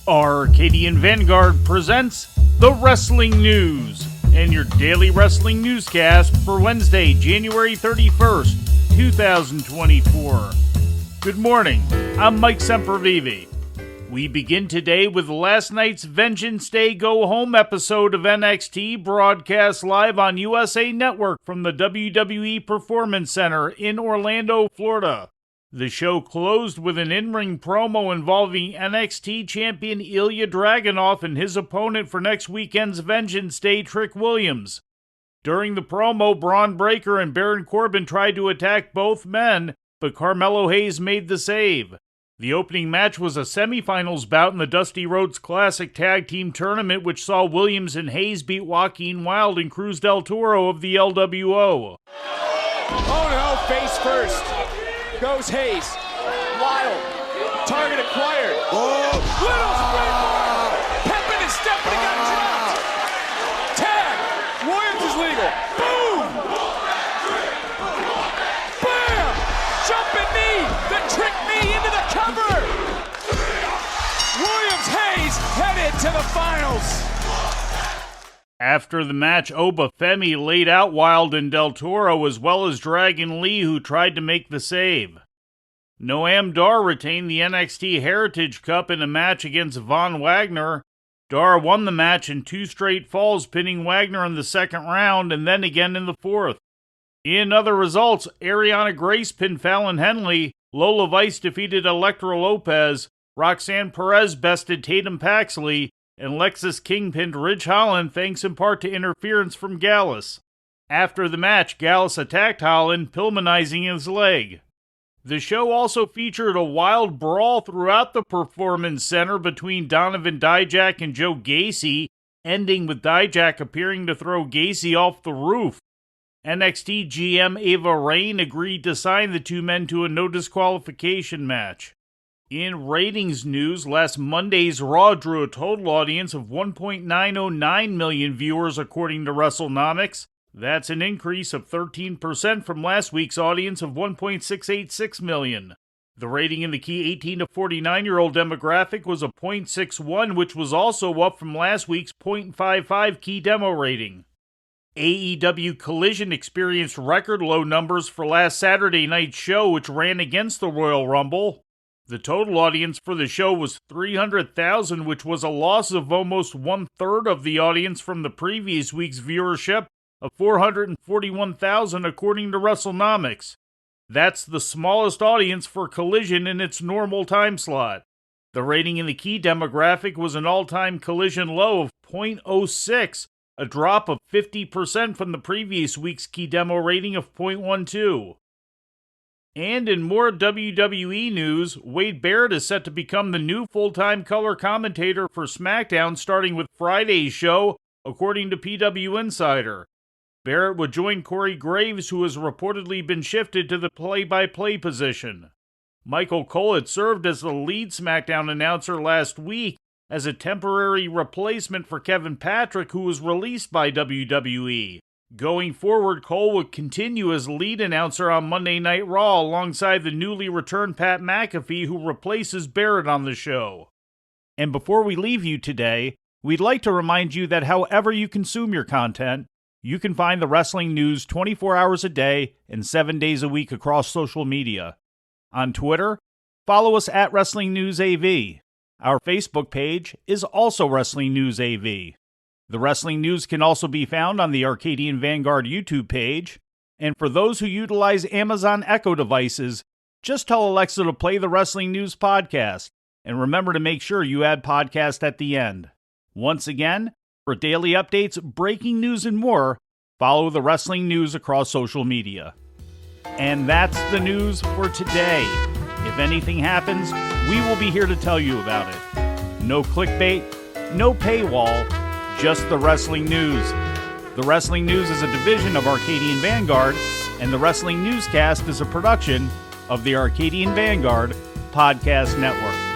Arcadian Vanguard presents the Wrestling News and your daily wrestling newscast for Wednesday, January 31st, 2024. Good morning, I'm Mike Sempervive. We begin today with last night's Vengeance Day Go Home episode of NXT, broadcast live on USA Network from the WWE Performance Center in Orlando, Florida. The show closed with an in-ring promo involving NXT champion Ilya Dragunov and his opponent for next weekend's Vengeance Day, Trick Williams. During the promo, Braun Breaker and Baron Corbin tried to attack both men, but Carmelo Hayes made the save. The opening match was a semifinals bout in the Dusty Rhodes Classic Tag Team Tournament, which saw Williams and Hayes beat Joaquin Wilde and Cruz del Toro of the LWO. Oh no, face first. Goes Hayes. Wild. Target acquired. Oh. Little springboard. Peppin is stepping and got dropped. Tag. Williams is legal. Boom. Bam. Jumping knee. The trick knee into the cover. Williams Hayes headed to the finals. After the match, Oba Femi laid out Wilde and Del Toro as well as Dragon Lee, who tried to make the save. Noam Dar retained the NXT Heritage Cup in a match against Von Wagner. Dar won the match in 2 straight falls, pinning Wagner in the second round and then again in the fourth. In other results, Ariana Grace pinned Fallon Henley, Lola Vice defeated Elektra Lopez, Roxanne Perez bested Tatum Paxley, and Lexis King pinned Ridge Holland thanks in part to interference from Gallus. After the match, Gallus attacked Holland, Pillmanizing his leg. The show also featured a wild brawl throughout the Performance Center between Donovan Dijak and Joe Gacy, ending with Dijak appearing to throw Gacy off the roof. NXT GM Ava Raine agreed to sign the two men to a no disqualification match. In ratings news, last Monday's Raw drew a total audience of 1.909 million viewers according to WrestleNomics. That's an increase of 13% from last week's audience of 1.686 million. The rating in the key 18 to 49-year-old demographic was a .61, which was also up from last week's .55 key demo rating. AEW Collision experienced record low numbers for last Saturday night's show, which ran against the Royal Rumble. The total audience for the show was 300,000, which was a loss of almost 1/3 of the audience from the previous week's viewership of 441,000 according to WrestleNomics. That's the smallest audience for Collision in its normal time slot. The rating in the key demographic was an all-time Collision low of .06, a drop of 50% from the previous week's key demo rating of .12. And in more WWE news, Wade Barrett is set to become the new full-time color commentator for SmackDown starting with Friday's show, according to PW Insider. Barrett would join Corey Graves, who has reportedly been shifted to the play-by-play position. Michael Cole had served as the lead SmackDown announcer last week as a temporary replacement for Kevin Patrick, who was released by WWE. Going forward, Cole would continue as lead announcer on Monday Night Raw alongside the newly returned Pat McAfee, who replaces Barrett on the show. And before we leave you today, we'd like to remind you that however you consume your content, you can find the wrestling news 24 hours a day and 7 days a week across social media. On Twitter, follow us at Wrestling News AV. Our Facebook page is also Wrestling News AV. The Wrestling News can also be found on the Arcadian Vanguard YouTube page, and for those who utilize Amazon Echo devices, just tell Alexa to play the Wrestling News podcast, and remember to make sure you add podcast at the end. Once again, for daily updates, breaking news, and more, follow the Wrestling News across social media. And that's the news for today. If anything happens, we will be here to tell you about it. No clickbait, no paywall, just the Wrestling News. The Wrestling News is a division of Arcadian Vanguard, and the Wrestling Newscast is a production of the Arcadian Vanguard Podcast Network.